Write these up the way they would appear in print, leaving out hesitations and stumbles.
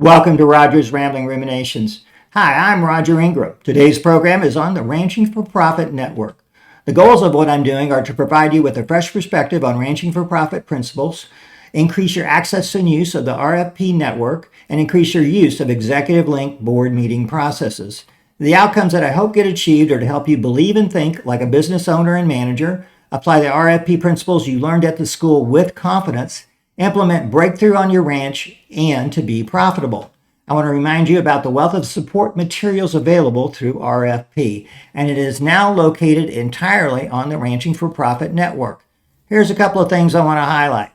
Welcome to Roger's Rambling Ruminations. Hi, I'm Roger Ingram. Today's program is on the Ranching for Profit Network. The goals of what I'm doing are to provide you with a fresh perspective on ranching for profit principles, increase your access and use of the RFP network, and increase your use of executive link board meeting processes. The outcomes that I hope get achieved are to help you believe and think like a business owner and manager, apply the RFP principles you learned at the school with confidence, implement breakthrough on your ranch, and to be profitable. I want to remind you about the wealth of support materials available through RFP, and it is now located entirely on the Ranching for Profit Network. Here's a couple of things I want to highlight.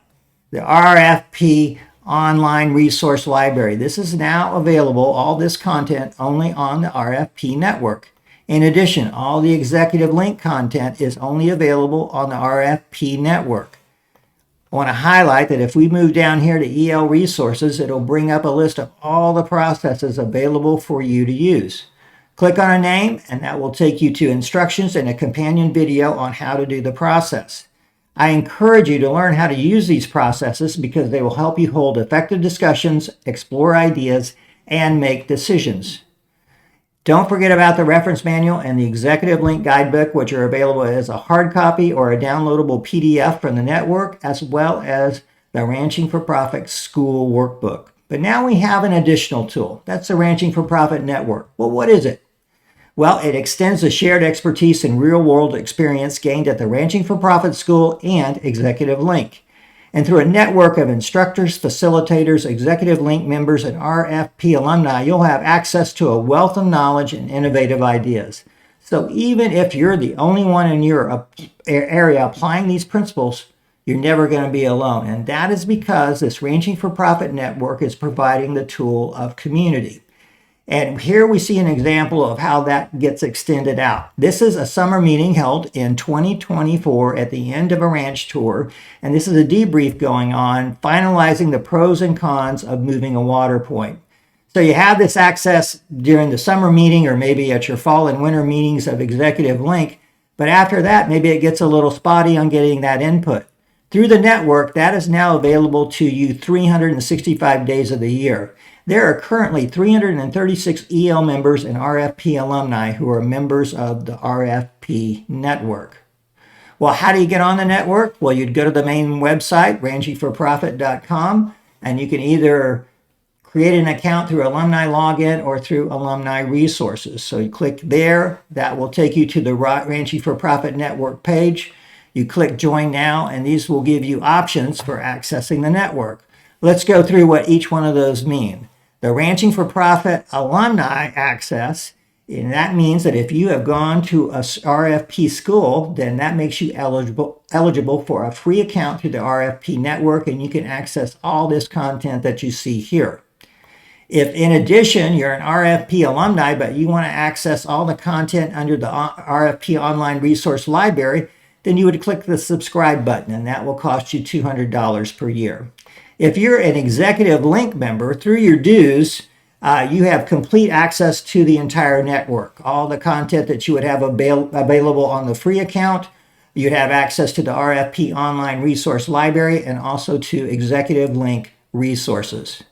The RFP online resource library. This is now available, all this content, only on the RFP network. In addition, all the executive link content is only available on the RFP network. I want to highlight that if we move down here to EL resources, it'll bring up a list of all the processes available for you to use. Click on a name and that will take you to instructions and a companion video on how to do the process. I encourage you to learn how to use these processes because they will help you hold effective discussions, explore ideas, and make decisions. Don't forget about the reference manual and the executive link guidebook, which are available as a hard copy or a downloadable PDF from the network, as well as the Ranching for Profit School Workbook. But now we have an additional tool. That's the Ranching for Profit Network. Well, what is it? Well, it extends the shared expertise and real-world experience gained at the Ranching for Profit School and Executive Link. And through a network of instructors, facilitators, Executive Link members, and RFP alumni, you'll have access to a wealth of knowledge and innovative ideas. So even if you're the only one in your area applying these principles, you're never going to be alone. And that is because this Ranching for Profit Network is providing the tool of community. And here we see an example of how that gets extended out. This is a summer meeting held in 2024 at the end of a ranch tour. And this is a debrief going on, finalizing the pros and cons of moving a water point. So you have this access during the summer meeting or maybe at your fall and winter meetings of Executive Link. But after that, maybe it gets a little spotty on getting that input. Through the network, that is now available to you 365 days of the year. There are currently 336 EL members and RFP alumni who are members of the RFP network. Well, how do you get on the network? Well, you'd go to the main website, ranchingforprofit.com, and you can either create an account through alumni login or through alumni resources. So you click there, that will take you to the Ranching for Profit Network page. You click Join Now, and these will give you options for accessing the network. Let's go through what each one of those mean. The Ranching for Profit alumni access, and that means that if you have gone to a RFP school, then that makes you eligible for a free account through the RFP network, and you can access all this content that you see here. If in addition you're an RFP alumni, but you want to access all the content under the RFP online resource library, then you would click the subscribe button, and that will cost you $200 per year. If you're an Executive Link member, through your dues, you have complete access to the entire network. All the content that you would have available on the free account, you'd have access to the RFP online resource library and also to Executive Link resources.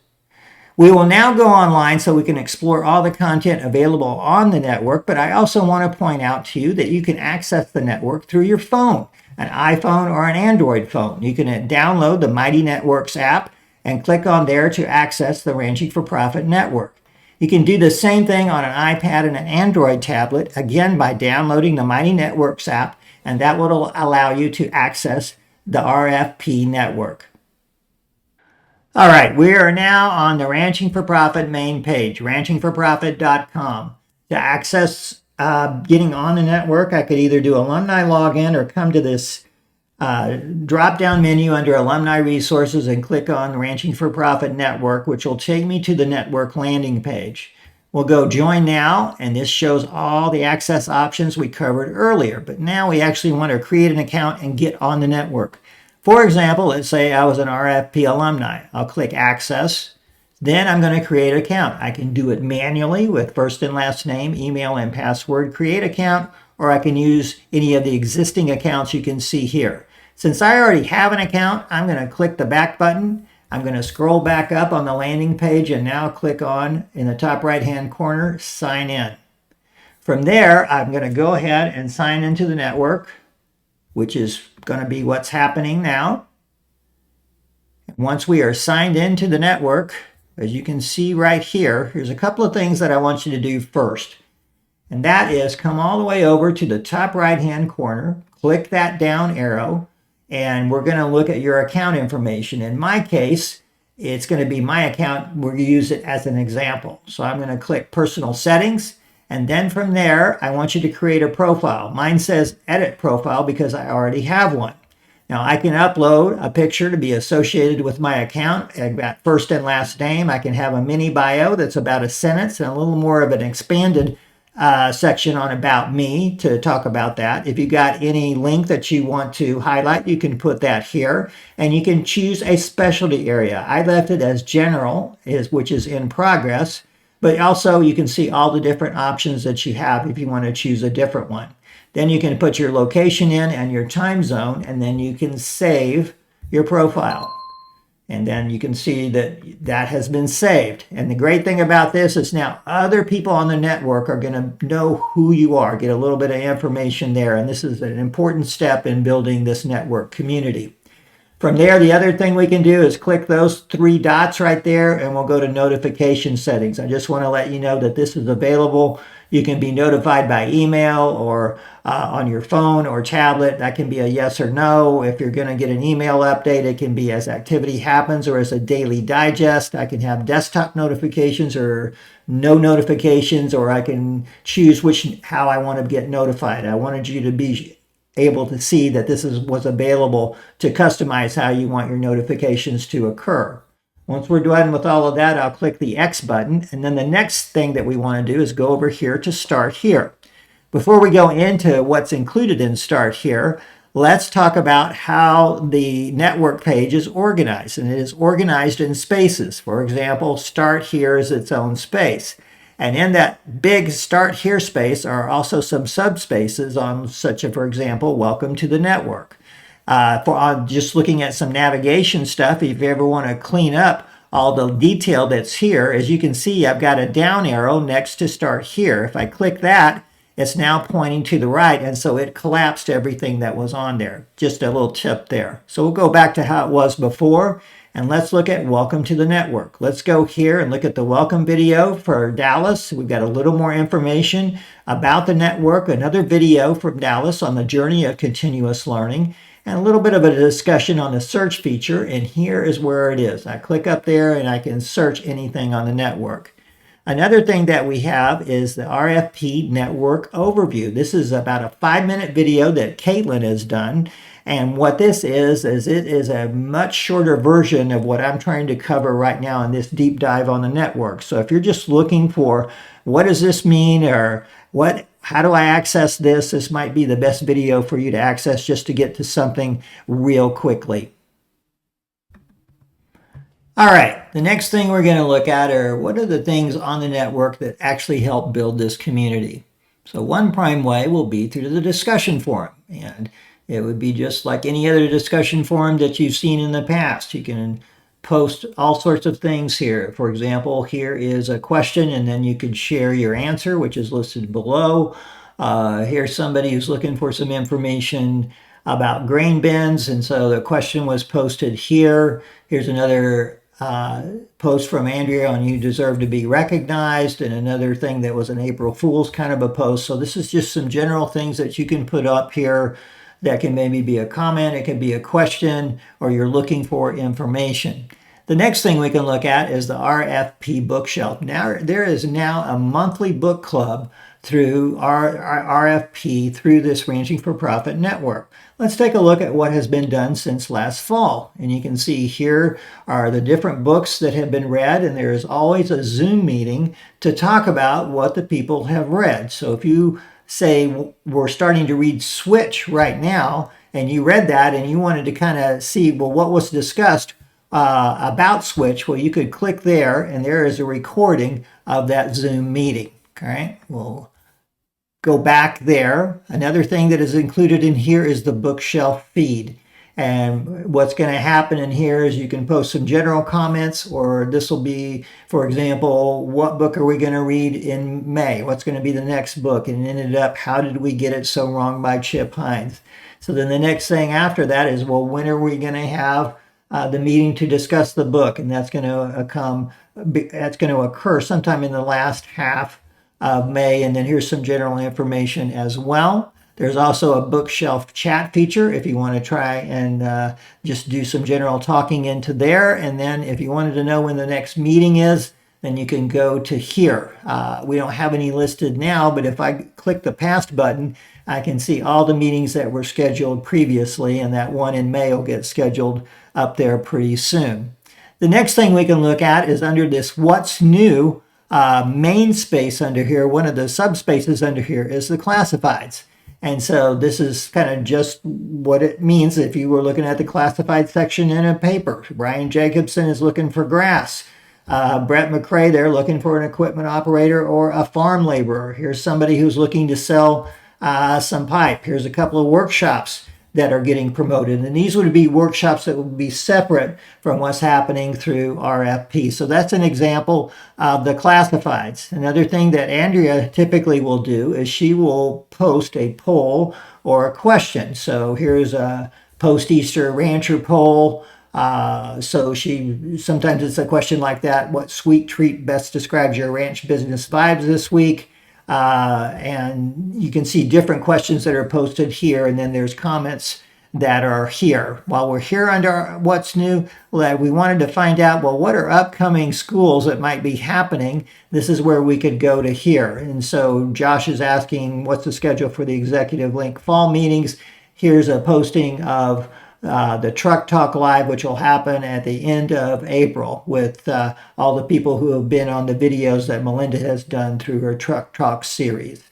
We will now go online so we can explore all the content available on the network, but I also want to point out to you that you can access the network through your phone, an iPhone or an Android phone. You can download the Mighty Networks app and click on there to access the Ranching for Profit Network. You can do the same thing on an iPad and an Android tablet, again by downloading the Mighty Networks app, and that will allow you to access the RFP network. All right, we are now on the Ranching for Profit main page, ranchingforprofit.com. To access getting on the network, I could either do alumni login or come to this drop-down menu under Alumni Resources and click on Ranching for Profit Network, which will take me to the network landing page. We'll go Join Now, and this shows all the access options we covered earlier. But now we actually want to create an account and get on the network. For example, let's say I was an RFP alumni. I'll click Access. Then I'm going to create an account. I can do it manually with first and last name, email, and password, create account, or I can use any of the existing accounts you can see here. Since I already have an account, I'm going to click the back button. I'm going to scroll back up on the landing page and now click on, in the top right-hand corner, sign in. From there, I'm going to go ahead and sign into the network, which is going to be what's happening now. Once we are signed into the network, as you can see right here, here's a couple of things that I want you to do first. And that is come all the way over to the top right-hand corner, click that down arrow, and we're going to look at your account information. In my case, it's going to be my account. We're going to use it as an example. So I'm going to click Personal Settings, and then from there, I want you to create a profile. Mine says Edit Profile because I already have one. Now, I can upload a picture to be associated with my account. I've got first and last name. I can have a mini bio that's about a sentence and a little more of an expanded section on About Me to talk about that. If you got any link that you want to highlight, you can put that here, and you can choose a specialty area. I left it as General, which is in progress, but also you can see all the different options that you have if you want to choose a different one. Then you can put your location in and your time zone, and then you can save your profile. And then you can see that that has been saved. And the great thing about this is now other people on the network are going to know who you are, get a little bit of information there. And this is an important step in building this network community. From there, the other thing we can do is click those three dots right there, and we'll go to notification settings. I just want to let you know that this is available. You can be notified by email or on your phone or tablet. That can be a yes or no. If you're going to get an email update, it can be as activity happens or as a daily digest. I can have desktop notifications or no notifications, or I can choose how I want to get notified. I wanted you to be able to see that this was available to customize how you want your notifications to occur. Once we're done with all of that, I'll click the X button, and then the next thing that we want to do is go over here to Start Here. Before we go into what's included in Start Here, let's talk about how the network page is organized, and it is organized in spaces. For example, Start Here is its own space. And in that big Start Here space are also some subspaces on such a, for example, Welcome to the Network. Just looking at some navigation stuff, if you ever want to clean up all the detail that's here, as you can see, I've got a down arrow next to Start Here. If I click that, it's now pointing to the right, and so it collapsed everything that was on there. Just a little tip there. So we'll go back to how it was before, and let's look at Welcome to the Network. Let's go here and look at the welcome video for Dallas. We've got a little more information about the network, another video from Dallas on the journey of continuous learning, and a little bit of a discussion on the search feature, and here is where it is. I click up there and I can search anything on the network. Another thing that we have is the RFP Network Overview. This is about a 5-minute video that Caitlin has done, and what this is it is a much shorter version of what I'm trying to cover right now in this deep dive on the network. So if you're just looking for what does this mean, or how do I access this, this might be the best video for you to access just to get to something real quickly. All right, the next thing we're going to look at are what are the things on the network that actually help build this community. So one prime way will be through the discussion forum, and it would be just like any other discussion forum that you've seen in the past. You can post all sorts of things here. For example, here is a question, and then you could share your answer, which is listed below. Here's somebody who's looking for some information about grain bins, and so the question was posted here. Here's another post from Andrea on You Deserve to Be Recognized, and another thing that was an April Fool's kind of a post. So this is just some general things that you can put up here that can maybe be a comment, it can be a question, or you're looking for information. The next thing we can look at is the RFP bookshelf. Now, there is now a monthly book club through our RFP through this Ranching for Profit network. Let's take a look at what has been done since last fall. And you can see here are the different books that have been read, and there is always a Zoom meeting to talk about what the people have read. So if you say we're starting to read Switch right now, and you read that and you wanted to kind of see, well, what was discussed about Switch, well, you could click there, and there is a recording of that Zoom meeting. Okay, we'll go back there. Another thing that is included in here is the bookshelf feed. And what's going to happen in here is you can post some general comments, or this will be, for example, what book are we going to read in May? What's going to be the next book? And it ended up, how did we get it so wrong, by Chip Hines. So then the next thing after that is, well, when are we going to have the meeting to discuss the book? And that's going to occur sometime in the last half of May. And then here's some general information as well. There's also a bookshelf chat feature if you want to try and just do some general talking into there. And then if you wanted to know when the next meeting is, then you can go to here. We don't have any listed now, but if I click the past button, I can see all the meetings that were scheduled previously, and that one in May will get scheduled up there pretty soon. The next thing we can look at is under this What's New main space under here. One of the subspaces under here is the classifieds. And so this is kind of just what it means if you were looking at the classified section in a paper. Brian Jacobson is looking for grass. Brett McCrae, they're looking for an equipment operator or a farm laborer. Here's somebody who's looking to sell some pipe. Here's a couple of workshops that are getting promoted. And these would be workshops that would be separate from what's happening through RFP. So that's an example of the classifieds. Another thing that Andrea typically will do is she will post a poll or a question. So here's a post-Easter rancher poll. So sometimes it's a question like that: what sweet treat best describes your ranch business vibes this week? And you can see different questions that are posted here, and then there's comments that are here. While we're here under What's New, we wanted to find out, well, what are upcoming schools that might be happening? This is where we could go to here. And so Josh is asking, what's the schedule for the Executive Link fall meetings? Here's a posting of the Truck Talk Live, which will happen at the end of April with all the people who have been on the videos that Melinda has done through her Truck Talk series.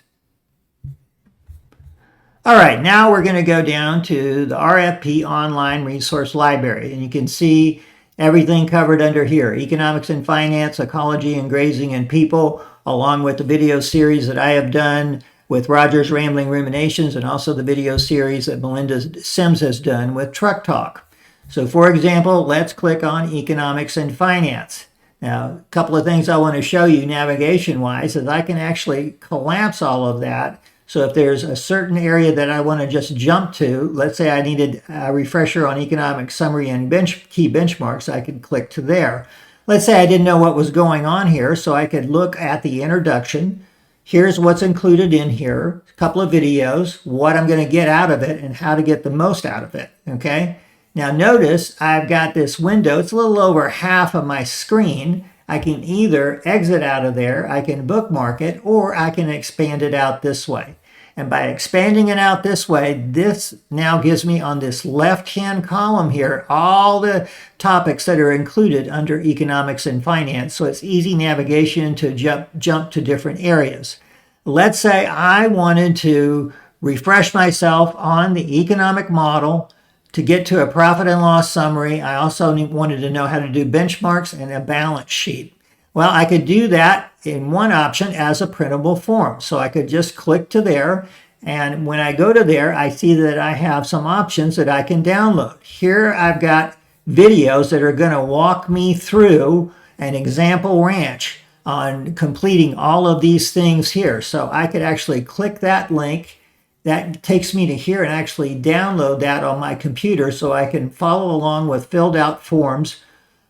All right, now we're going to go down to the RFP Online Resource Library, and you can see everything covered under here: economics and finance, ecology and grazing and people, along with the video series that I have done with Roger's Rambling Ruminations, and also the video series that Melinda Sims has done with Truck Talk. So for example, let's click on economics and finance. Now, a couple of things I want to show you navigation-wise is I can actually collapse all of that. So if there's a certain area that I want to just jump to, let's say I needed a refresher on economic summary and key benchmarks, I could click to there. Let's say I didn't know what was going on here, so I could look at the introduction. Here's what's included in here, a couple of videos, what I'm going to get out of it, and how to get the most out of it, okay? Now notice I've got this window. It's a little over half of my screen. I can either exit out of there, I can bookmark it, or I can expand it out this way. And by expanding it out this way, this now gives me on this left-hand column here all the topics that are included under economics and finance. So it's easy navigation to jump to different areas. Let's say I wanted to refresh myself on the economic model to get to a profit and loss summary. I also wanted to know how to do benchmarks and a balance sheet. Well, I could do that in one option as a printable form. So I could just click to there, and when I go to there, I see that I have some options that I can download. Here I've got videos that are going to walk me through an example ranch on completing all of these things here. So I could actually click that link. That takes me to here and actually download that on my computer so I can follow along with filled out forms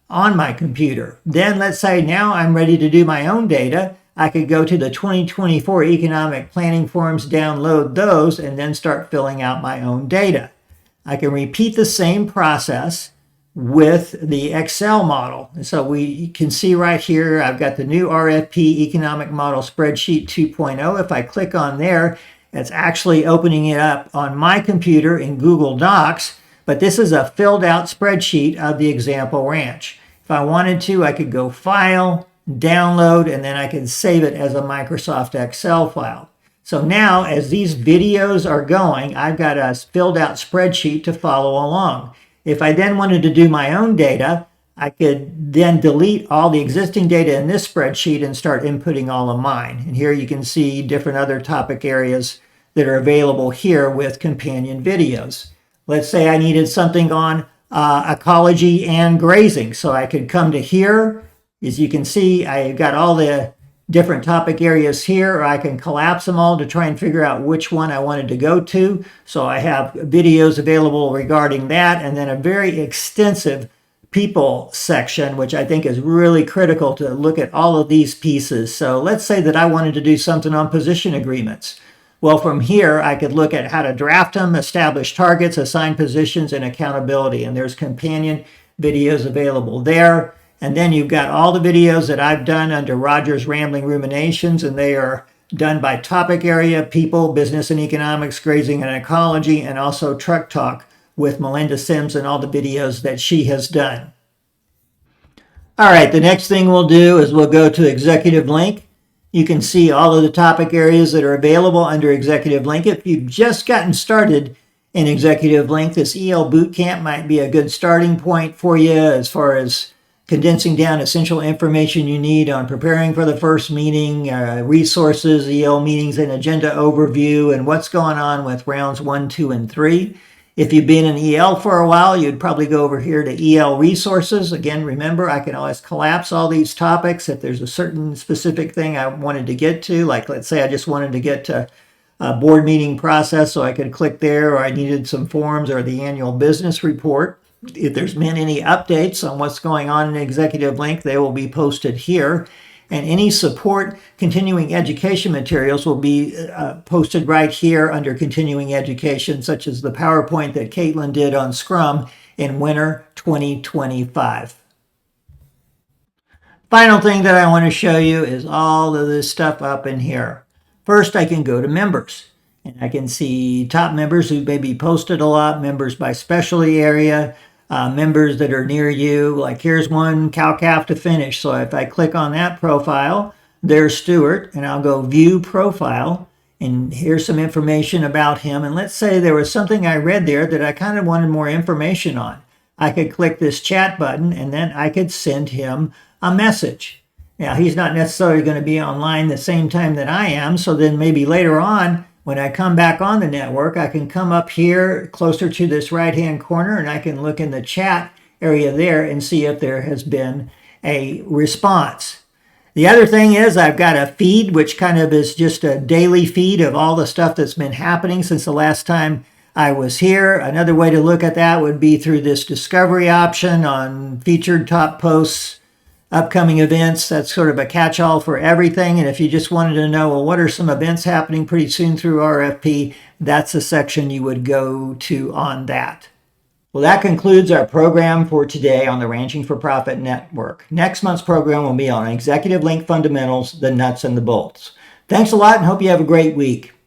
on my computer. Then let's say now I'm ready to do my own data. I could go to the 2024 economic planning forms, download those, and then start filling out my own data. I can repeat the same process with the Excel model. And so we can see right here, I've got the new RFP economic model spreadsheet 2.0. If I click on there, it's actually opening it up on my computer in Google Docs. But this is a filled out spreadsheet of the example ranch. If I wanted to, I could go File, Download, and then I could save it as a Microsoft Excel file. So now, as these videos are going, I've got a filled out spreadsheet to follow along. If I then wanted to do my own data, I could then delete all the existing data in this spreadsheet and start inputting all of mine. And here you can see different other topic areas that are available here with companion videos. Let's say I needed something on ecology and grazing. So I could come to here. As you can see, I've got all the different topic areas here, or I can collapse them all to try and figure out which one I wanted to go to. So I have videos available regarding that, and then a very extensive people section, which I think is really critical to look at all of these pieces. So let's say that I wanted to do something on position agreements. Well, from here, I could look at how to draft them, establish targets, assign positions, and accountability. And there's companion videos available there. And then you've got all the videos that I've done under Roger's Rambling Ruminations, and they are done by topic area, people, business and economics, grazing and ecology, and also truck talk with Melinda Sims and all the videos that she has done. All right, the next thing we'll do is we'll go to Executive Link. You can see all of the topic areas that are available under Executive Link. If you've just gotten started in Executive Link, this EL Bootcamp might be a good starting point for you as far as condensing down essential information you need on preparing for the first meeting, resources, EL meetings and agenda overview, and what's going on with rounds 1, 2, and 3. If you've been in EL for a while, you'd probably go over here to EL resources. Again, remember, I can always collapse all these topics if there's a certain specific thing I wanted to get to. Like, let's say I just wanted to get to a board meeting process, so I could click there, or I needed some forms or the annual business report. If there's been any updates on what's going on in Executive Link, they will be posted here. And any support continuing education materials will be posted right here under continuing education, such as the PowerPoint that Caitlin did on Scrum in winter 2025. Final thing that I want to show you is all of this stuff up in here. First, I can go to members, and I can see top members who maybe posted a lot, members by specialty area, members that are near you. Like here's one, cow-calf to finish. So if I click on that profile, there's Stuart, and I'll go view profile, and here's some information about him. And let's say there was something I read there that I kind of wanted more information on. I could click this chat button, and then I could send him a message. Now, he's not necessarily going to be online the same time that I am, so then maybe later on, when I come back on the network, I can come up here closer to this right-hand corner, and I can look in the chat area there and see if there has been a response. The other thing is I've got a feed, which kind of is just a daily feed of all the stuff that's been happening since the last time I was here. Another way to look at that would be through this discovery option on featured top posts, upcoming events. That's sort of a catch-all for everything. And if you just wanted to know, well, what are some events happening pretty soon through RFP, that's a section you would go to on that. Well, that concludes our program for today on the Ranching for Profit Network. Next month's program will be on Executive Link Fundamentals, the nuts and the bolts. Thanks a lot, and hope you have a great week.